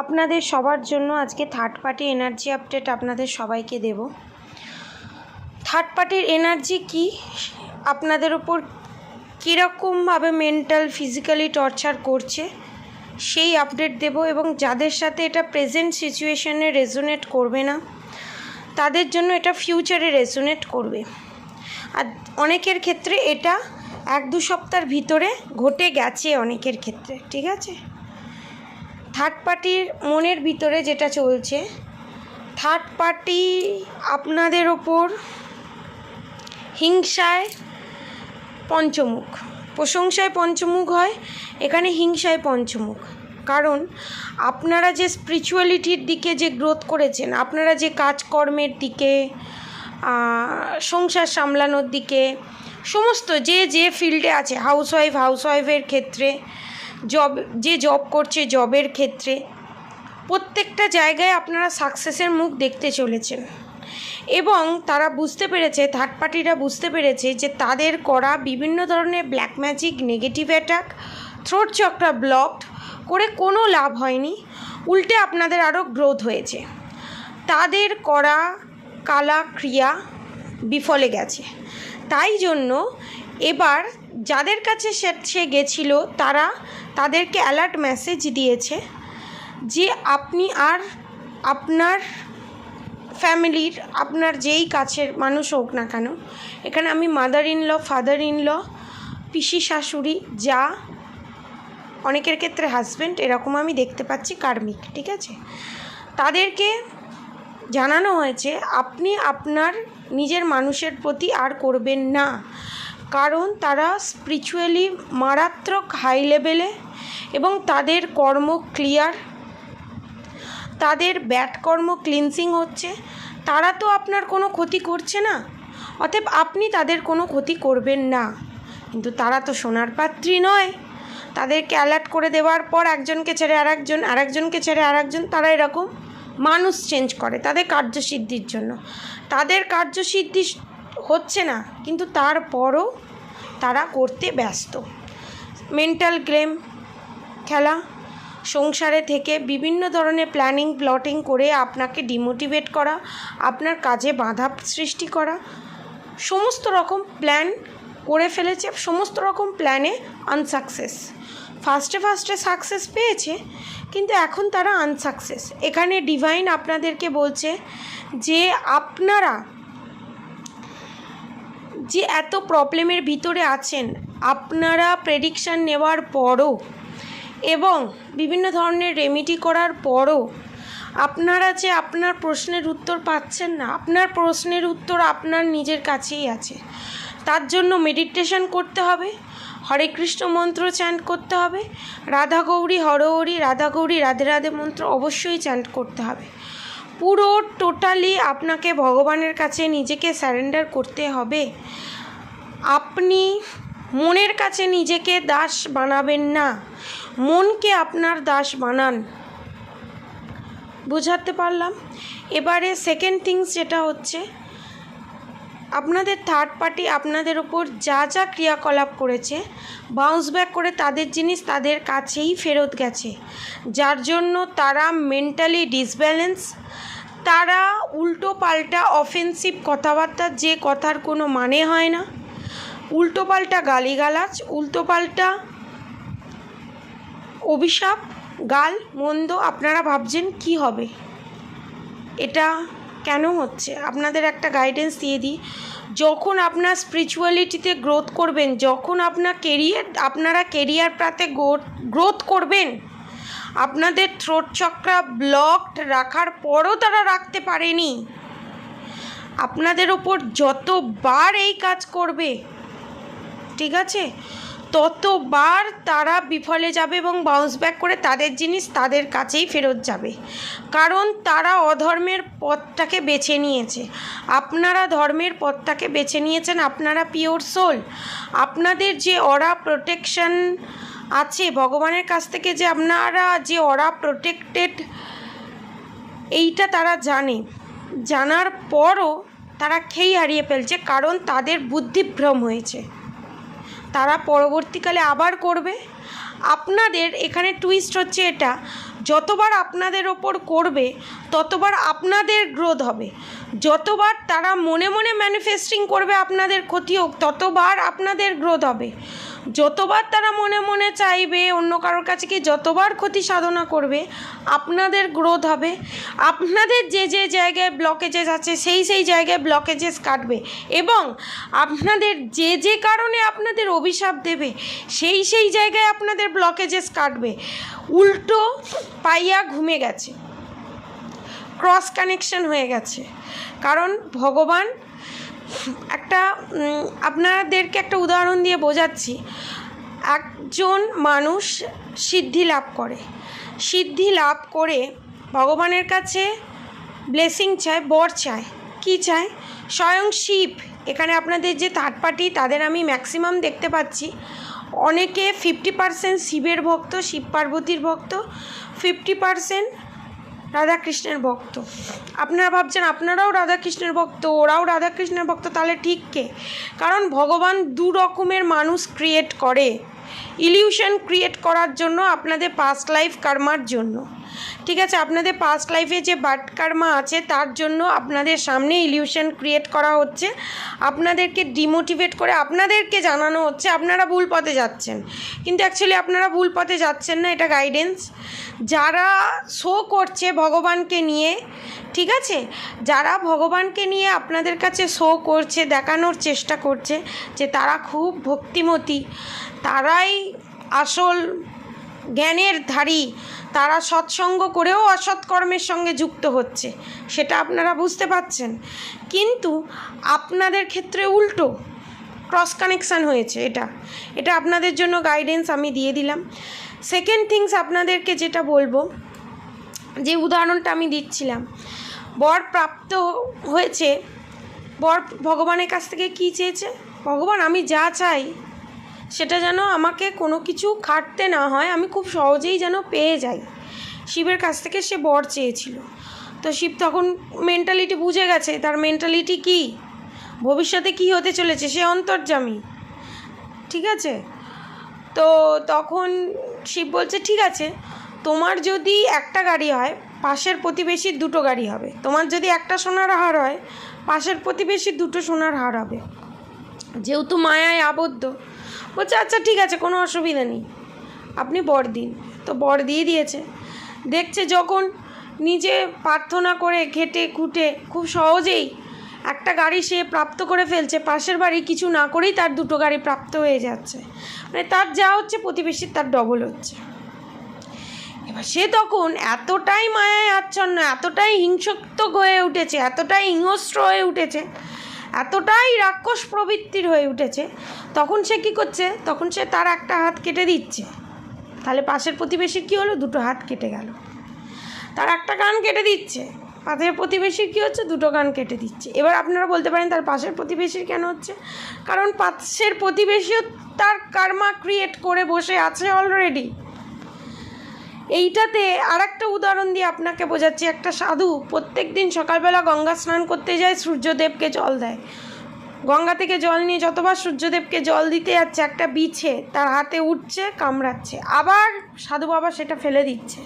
আপনাদের সবার জন্য আজকে থার্ড পার্টি এনার্জি আপডেট আপনাদের সবাইকে দেব। থার্ড পার্টির এনার্জি কি, আপনাদের ওপর কীরকমভাবে মেন্টাল ফিজিক্যালি টর্চার করছে সেই আপডেট দেব, এবং যাদের সাথে এটা প্রেজেন্ট সিচুয়েশনে রেজোনেট করবে না তাদের জন্য এটা ফিউচারে রেজোনেট করবে। আর অনেকের ক্ষেত্রে এটা 1-2 সপ্তাহের ভিতরে ঘটে গেছে অনেকের ক্ষেত্রে, ঠিক আছে। থার্ড পার্টির মনের ভিতরে যেটা চলছে, থার্ড পার্টি আপনাদের ওপর হিংসায় পঞ্চমুখ, প্রশংসায় পঞ্চমুখ হয়, এখানে হিংসায় পঞ্চমুখ। কারণ আপনারা যে স্পিরিচুয়ালিটির দিকে যে গ্রোথ করেছেন, আপনারা যে কাজকর্মের দিকে, সংসার সামলানোর দিকে, সমস্ত যে ফিল্ডে আছে, হাউসওয়াইফের ক্ষেত্রে, জব করছে জবের ক্ষেত্রে, প্রত্যেকটা জায়গায় আপনারা সাকসেসের মুখ দেখতে চলেছেন। এবং তারা বুঝতে পেরেছে, থার্ড পার্টিরা বুঝতে পেরেছে যে তাদের করা বিভিন্ন ধরনের black magic, negative attack, throat chakra blocked করে কোনো লাভ হয়নি, উল্টে আপনাদের আরও গ্রোথ হয়েছে। তাদের করা কালা ক্রিয়া বিফলে গেছে। তাই জন্য এবার যাদের কাছে সে গেছিল তারা তাদেরকে অ্যালার্ট মেসেজ দিয়েছে যে আপনি আর আপনার ফ্যামিলির, আপনার যেই কাছের মানুষ হোক না কেন, এখানে আমি mother in law, father in law, পিসি শাশুড়ি, যা, অনেকের ক্ষেত্রে হাজব্যান্ড, এরকম আমি দেখতে পাচ্ছি কার্মিক, ঠিক আছে। তাদেরকে জানানো হয়েছে আপনি আপনার নিজের মানুষের প্রতি আর করবেন না, কারণ তারা স্পিরিচুয়ালি মারাত্মক হাই লেভেলে, এবং তাদের কর্ম ক্লিয়ার, তাদের ব্যাড কর্ম ক্লিনসিং হচ্ছে। তারা তো আপনার কোনো ক্ষতি করছে না, অতএব আপনি তাদের কোনো ক্ষতি করবেন না। কিন্তু তারা তো সোনার পাত্রী নয়। তাদেরকে অ্যালার্ট করে দেওয়ার পর একজনকে ছেড়ে আরেকজন, আরেকজনকে ছেড়ে আরেকজন, তারা এরকম মানুষ চেঞ্জ করে তাদের কার্যসিদ্ধির জন্য। তাদের কার্যসিদ্ধি হচ্ছে না, কিন্তু তারপরও তারা করতে ব্যস্ত। মেন্টাল গেম খেলা, সংসারে থেকে বিভিন্ন ধরনের প্ল্যানিং প্লটিং করে আপনাকে ডিমোটিভেট করা, আপনার কাজে বাধা সৃষ্টি করা, সমস্ত রকম প্ল্যান করে ফেলেছে। সমস্ত রকম প্ল্যানে আনসাকসেস। ফার্স্টে সাকসেস পেয়েছে, কিন্তু এখন তারা আনসাকসেস। এখানে ডিভাইন আপনাদেরকে বলছে যে আপনারা যে এত প্রবলেমের ভিতরে আছেন, আপনারা প্রেডিকশান নেওয়ার পরও এবং বিভিন্ন ধরনের রেমেডি করার পরও আপনারা যে আপনার প্রশ্নের উত্তর পাচ্ছেন না, আপনার প্রশ্নের উত্তর আপনার নিজের কাছেই আছে। তার জন্য মেডিটেশন করতে হবে, হরে কৃষ্ণ মন্ত্র চ্যান্ট করতে হবে, রাধা গৌরী হরহরি, রাধা গৌরী রাধে রাধে মন্ত্র অবশ্যই চ্যান্ট করতে হবে। পুরো টোটালি আপনাকে ভগবানের কাছে নিজেকে স্যারেন্ডার করতে হবে। আপনি মনের কাছে নিজেকে দাস বানাবেন না, মনকে আপনার দাস বানান। বুঝাতে পারলাম? এবারে সেকেন্ড থিংস যেটা হচ্ছে, আপনাদের থার্ড পার্টি আপনাদের ওপর যা যা ক্রিয়াকলাপ করেছে, বাউন্স ব্যাক করে তাদের জিনিস তাদের কাছেই ফেরত গেছে, যার জন্য তারা মেন্টালি ডিসব্যালেন্স। তারা উল্টো পাল্টা অফেন্সিভ কথাবার্তা, যে কথার কোনো মানে হয় না, উল্টো পাল্টা গালিগালাজ, উল্টো পাল্টা অভিশাপ, গাল মন্দ। আপনারা ভাবছেন কি হবে, এটা কেন হচ্ছে? আপনাদের একটা গাইডেন্স দিয়ে দিই। যখন আপনার স্পিরিচুয়ালিটিতে গ্রোথ করবেন, যখন আপনারা কেরিয়ার প্রাতে গ্রোথ করবেন, আপনাদের থ্রোট চক্রা ব্লকড রাখার পরও তারা রাখতে পারেনি। আপনাদের ওপর যতবার এই কাজ করবে, ঠিক আছে, ততবার তারা বিফলে যাবে এবং বাউন্স ব্যাক করে তাদের জিনিস তাদের কাছেই ফেরত যাবে। কারণ তারা অধর্মের পথটাকে বেছে নিয়েছে, আপনারা ধর্মের পথটাকে বেছে নিয়েছেন। আপনারা পিওর সোল, আপনাদের যে অরা প্রোটেকশন আছে ভগবানের কাছ থেকে, যে আপনারা যে অরা প্রোটেক্টেড, এইটা তারা জানে। জানার পরও তারা খেই হারিয়ে ফেলছে, কারণ তাদের বুদ্ধিভ্রম হয়েছে। তারা পরবর্তীকালে আবার করবে। আপনাদের এখানে টুইস্ট হচ্ছে এটা, যতবার আপনাদের ওপর করবে ততবার আপনাদের গ্রোথ হবে। যতবার তারা মনে মনে ম্যানিফেস্টিং করবে আপনাদের ক্ষতি হোক, ততবার আপনাদের গ্রোথ হবে। যতবার তারা মনে মনে চাইবে অন্য কারোর কাছে কি, যতবার ক্ষতি সাধনা করবে আপনাদের গ্রোথ হবে। আপনাদের যে যে জায়গায় ব্লকেজেস আছে সেই জায়গায় ব্লকেজেস কাটবে, এবং আপনাদের যে যে কারণে আপনাদের অভিশাপ দেবে সেই জায়গায় আপনাদের ব্লকেজেস কাটবে। উল্টো পাইয়া ঘুমে গেছে, ক্রস কানেকশন হয়ে গেছে। কারণ ভগবান একটা আপনাদেরকে একটা উদাহরণ দিয়ে বোঝাচ্ছি। একজন মানুষ সিদ্ধি লাভ করে, সিদ্ধি লাভ করে ভগবানের কাছে ব্লেসিং চায়, বর চায়। কি চায়? স্বয়ং শিব, এখানে আপনাদের যে থার্ড পার্টি তাদের আমি ম্যাক্সিমাম দেখতে পাচ্ছি, অনেকে 50% শিবের ভক্ত, শিব পার্বতীর ভক্ত, 50% রাধাকৃষ্ণের ভক্ত। আপনারা ভাবছেন আপনারাও রাধাকৃষ্ণের ভক্ত, ওরাও রাধাকৃষ্ণের ভক্ত, তাহলে ঠিক কে? কারণ ভগবান দু রকমের মানুষ ক্রিয়েট করে, ইলিউশন ক্রিয়েট করার জন্য, আপনাদের পাস্ট লাইফ কার্মার জন্য। ঠিক আছে, আপনাদের পাস্ট লাইফে যে বার্থ কার্মা আছে তার জন্য আপনাদের সামনে ইলিউশন ক্রিয়েট করা হচ্ছে, আপনাদেরকে ডিমোটিভেট করে আপনাদেরকে জানানো হচ্ছে আপনারা ভুল পথে যাচ্ছেন, কিন্তু অ্যাকচুয়ালি আপনারা ভুল পথে যাচ্ছেন না। এটা গাইডেন্স। যারা শো করছে ভগবানকে নিয়ে, ঠিক আছে, যারা ভগবানকে নিয়ে আপনাদের কাছে শো করছে, দেখানোর চেষ্টা করছে যে তারা খুব ভক্তিমতী, তারাই আসল জ্ঞানের ধারী, তারা সৎসঙ্গ করেও অসৎ কর্মের সঙ্গে যুক্ত হচ্ছে, সেটা আপনারা বুঝতে পারছেন। কিন্তু আপনাদের ক্ষেত্রে উল্টো ক্রস কানেকশান হয়েছে। এটা আপনাদের জন্য গাইডেন্স আমি দিয়ে দিলাম। সেকেন্ড থিংস আপনাদেরকে যেটা বলবো, যে উদাহরণটা আমি দিচ্ছিলাম, বর প্রাপ্ত হয়েছে, বর ভগবানের কাছ থেকে কী চেয়েছে? ভগবান আমি যা চাই সেটা যেন আমাকে কোনো কিছু খাটতে না হয়, আমি খুব সহজেই যেন পেয়ে যাই। শিবের কাছ থেকে সে বর চেয়েছিল। তো শিব তখন মেন্টালিটি বুঝে গেছে, তার মেন্টালিটি কি, ভবিষ্যতে কি হতে চলেছে, সে অন্তর্যামী। ঠিক আছে, তো তখন শিব বলছে ঠিক আছে, তোমার যদি একটা গাড়ি হয় পাশের প্রতিবেশীর দুটো গাড়ি হবে, তোমার যদি একটা সোনার হার হয় পাশের প্রতিবেশীর দুটো সোনার হার হবে। যেহেতু মায়ায় আবদ্ধ, বলছে আচ্ছা ঠিক আছে, কোনো অসুবিধা নেই, আপনি বর দিন। তো বর দিয়ে দিয়েছে। দেখছে যখন নিজে প্রার্থনা করে ঘেটে খুঁটে খুব সহজেই একটা গাড়ি সে প্রাপ্ত করে ফেলছে, পাশের বাড়ি কিছু না করেই তার দুটো গাড়ি প্রাপ্ত হয়ে যাচ্ছে, মানে তার যা হচ্ছে প্রতিবেশীর তার ডবল হচ্ছে। এবার সে তখন এতটাই মায়ায় আচ্ছন্ন, এতটাই হিংসাত্মক হয়ে উঠেছে, এতটাই হিংস্র হয়ে উঠেছে, এতটাই রাক্ষস প্রবৃত্তির হয়ে উঠেছে, তখন সে কী করছে, তখন সে তার একটা হাত কেটে দিচ্ছে। তাহলে পাশের প্রতিবেশীর কী হলো? দুটো হাত কেটে গেল। তার একটা কান কেটে দিচ্ছে, পাশের প্রতিবেশীর কী হচ্ছে? দুটো কান কেটে দিচ্ছে। এবার আপনারা বলতে পারেন তার পাশের প্রতিবেশীর কেন হচ্ছে? কারণ পাশের প্রতিবেশীও তার কার্মা ক্রিয়েট করে বসে আছে অলরেডি। এইটাতে আর একটা উদাহরণ দিয়ে আপনাকে বোঝাচ্ছি। একটা সাধু প্রত্যেক দিন সকালবেলা গঙ্গা স্নান করতে যায়, সূর্যদেবকে জল দেয়। গঙ্গা থেকে জল নিয়ে যতবার সূর্যদেবকে জল দিতে যাচ্ছে, একটা বিছে তার হাতে উঠছে, কামড়াচ্ছে, আবার সাধু বাবা সেটা ফেলে দিচ্ছে,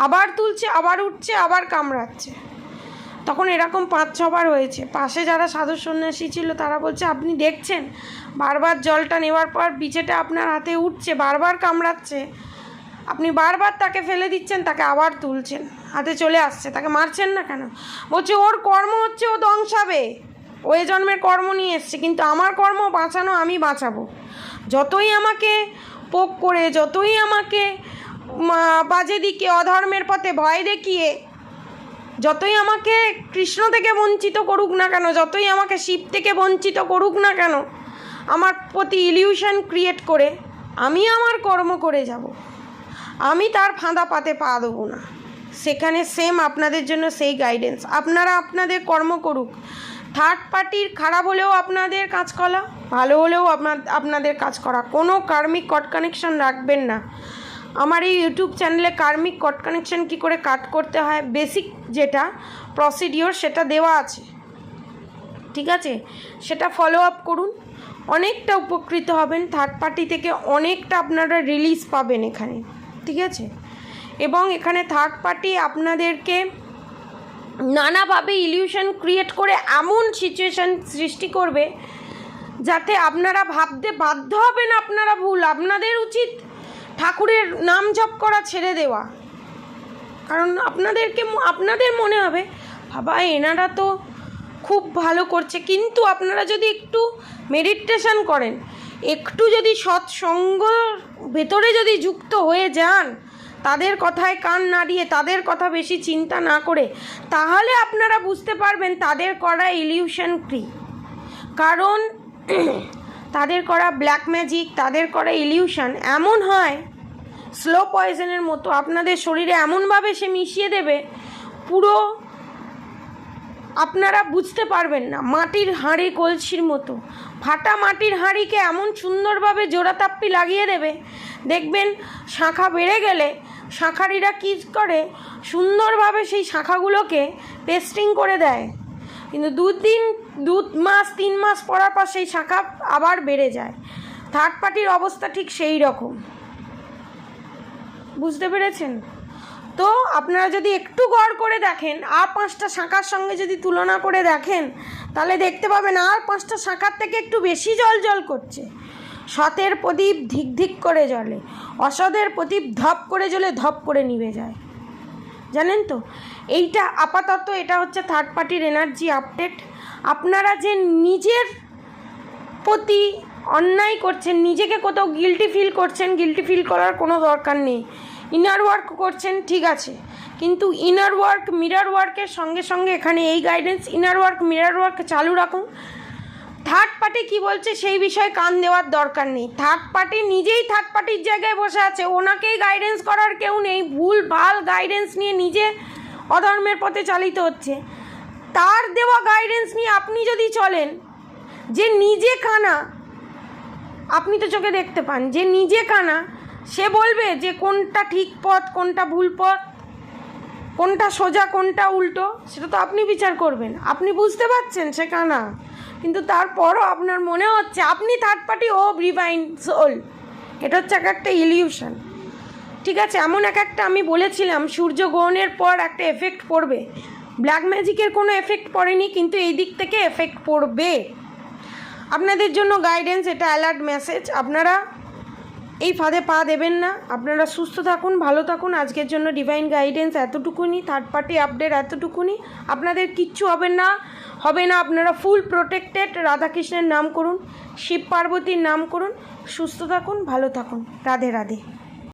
আবার তুলছে, আবার উঠছে, আবার কামড়াচ্ছে। তখন এরকম 5-6 বার হয়েছে। পাশে যারা সাধু সন্ন্যাসী ছিল তারা বলছে আপনি দেখছেন বারবার জলটা নেওয়ার পর বিছেটা আপনার হাতে উঠছে, বারবার কামড়াচ্ছে, আপনি বারবার তাকে ফেলে দিচ্ছেন, তাকে আবার তুলছেন, হাতে চলে আসছে, তাকে মারছেন না কেন? বলছে ওর কর্ম হচ্ছে ও দংশাবে, ও এ জন্মের কর্ম নিয়ে এসছে, কিন্তু আমার কর্ম বাঁচানো, আমি বাঁচাবো। যতই আমাকে পোক করে, যতই আমাকে বাজে দিকে অধর্মের পথে ভয় দেখিয়ে, যতই আমাকে কৃষ্ণ থেকে বঞ্চিত করুক না কেন, যতই আমাকে শিব থেকে বঞ্চিত করুক না কেন, আমার প্রতি ইলিউশন ক্রিয়েট করে আমি আমার কর্ম করে যাব, আমি তার ফাঁদা পাতে পা দেবো না। সেখানে সেম আপনাদের জন্য সেই গাইডেন্স, আপনারা আপনাদের কর্ম করুক। থার্ড পার্টির খারাপ হলেও আপনাদের কাজ করা, ভালো হলেও আপনাদের কাজ করা, কোনো কার্মিক কট কানেকশন রাখবেন না। আমার এই ইউটিউব চ্যানেলে কার্মিক কট কানেকশন কী করে কাট করতে হয়, বেসিক যেটা প্রসিডিওর সেটা দেওয়া আছে, ঠিক আছে, সেটা ফলো আপ করুন, অনেকটা উপকৃত হবেন। থার্ড পার্টি থেকে অনেকটা আপনারা রিলিজ পাবেন এখানে, ঠিক আছে। এবং এখানে থার্ড পার্টি আপনাদেরকে নানাভাবে ইলিউশন ক্রিয়েট করে এমন সিচুয়েশান সৃষ্টি করবে যাতে আপনারা ভাবতে বাধ্য হবেন আপনারা ভুল। আপনাদের উচিত ঠাকুরের নাম জপ করা ছেড়ে দেওয়া, কারণ আপনাদের মনে হবে বাবা এনারা তো খুব ভালো করছে। কিন্তু আপনারা যদি একটু মেডিটেশন করেন, একটু যদি সৎসঙ্গ ভেতরে যদি যুক্ত হয়ে যান, তাদের কথায় কান না দিয়ে তাদের কথা বেশি চিন্তা না করে, তাহলে আপনারা বুঝতে পারবেন তাদের করা ইলিউশন কি। কারণ তাদের করা ব্ল্যাক ম্যাজিক, তাদের করা ইলিউশন এমন হয় স্লো পয়জনের মতো, আপনাদের শরীরে এমনভাবে সে মিশিয়ে দেবে পুরো আপনারা বুঝতে পারবেন না। মাটির হাঁড়ি কলসির মতো ফাটা মাটির হাঁড়িকে এমন সুন্দরভাবে জোড়াতাপ্পি লাগিয়ে দেবে, দেখবেন শাখা বেড়ে গেলে শাঁখারিরা কী করে সুন্দরভাবে সেই শাখাগুলোকে পেস্টিং করে দেয়, কিন্তু 2 মাস 3 মাস পরার পর সেই শাখা আবার বেড়ে যায়। থার্ড পার্টির অবস্থা ঠিক সেই রকম, বুঝতে পেরেছেন তো? আপনারা যদি একটু গড় করে দেখেন, আর 5টা শাখার সঙ্গে যদি তুলনা করে দেখেন, তাহলে দেখতে পাবেন আর 5টা শাখার থেকে একটু বেশি জল করছে। সতের প্রদীপ ধিক ধিক করে জ্বলে, অসতের প্রদীপ ধপ করে জ্বলে ধপ করে নিভে যায়, জানেন তো? এইটা আপাতত এটা হচ্ছে থার্ড পার্টির এনার্জি আপডেট। আপনারা যে নিজের প্রতি অন্যায় করছেন, নিজেকে কোথাও গিল্টি ফিল করছেন, গিল্টি ফিল করার কোনো দরকার নেই। ইনার ওয়ার্ক করছেন ঠিক আছে, কিন্তু ইনার ওয়ার্ক মিরর ওয়ার্কের সঙ্গে সঙ্গে এখানে এই guidance, inner work mirror work চালু রাখুন। থার্ড পার্টি কী বলছে সেই বিষয়ে কান দেওয়ার দরকার নেই। থার্ড পার্টি নিজেই থার্ড পার্টির জায়গায় বসে আছে, ওনাকেই গাইডেন্স করার কেউ নেই। ভুল ভাল গাইডেন্স নিয়ে নিজে অধর্মের পথে চালিত হচ্ছে। তার দেওয়া গাইডেন্স নিয়ে আপনি যদি চলেন, যে নিজে কানা, আপনি তো চোখে দেখতে পান, যে নিজে কানা সে বলবে যে কোনটা ঠিক পথ কোনটা ভুল পথ, কোনটা সোজা কোনটা উল্টো, সেটা তো আপনি বিচার করবেন। আপনি বুঝতে পারছেন সে কানা, কিন্তু তারপরও আপনার মনে হচ্ছে আপনি থার্ড পার্টি ও ডিভাইন সোল। এটা হচ্ছে একটা ইলিউশন, ঠিক আছে? এমন একটা আমি বলেছিলাম সূর্যগ্রহণের পর একটা এফেক্ট পড়বে, ব্ল্যাক ম্যাজিকের কোনো এফেক্ট পড়েনি, কিন্তু এই দিক থেকে এফেক্ট পড়বে। আপনাদের জন্য গাইডেন্স, এটা অ্যালার্ট মেসেজ। আপনারা এই ফাঁদে পা দেবেন না। আপনারা সুস্থ থাকুন, ভালো থাকুন। আজকের জন্য ডিভাইন গাইডেন্স এতটুকুনি, থার্ড পার্টি আপডেট এতটুকুনি। আপনাদের কিচ্ছু হবে না। আপনারা ফুল প্রোটেক্টেড। রাধাকৃষ্ণের নাম করুন, শিব পার্বতীর নাম করুন, সুস্থ থাকুন, ভালো থাকুন। রাধে রাধে।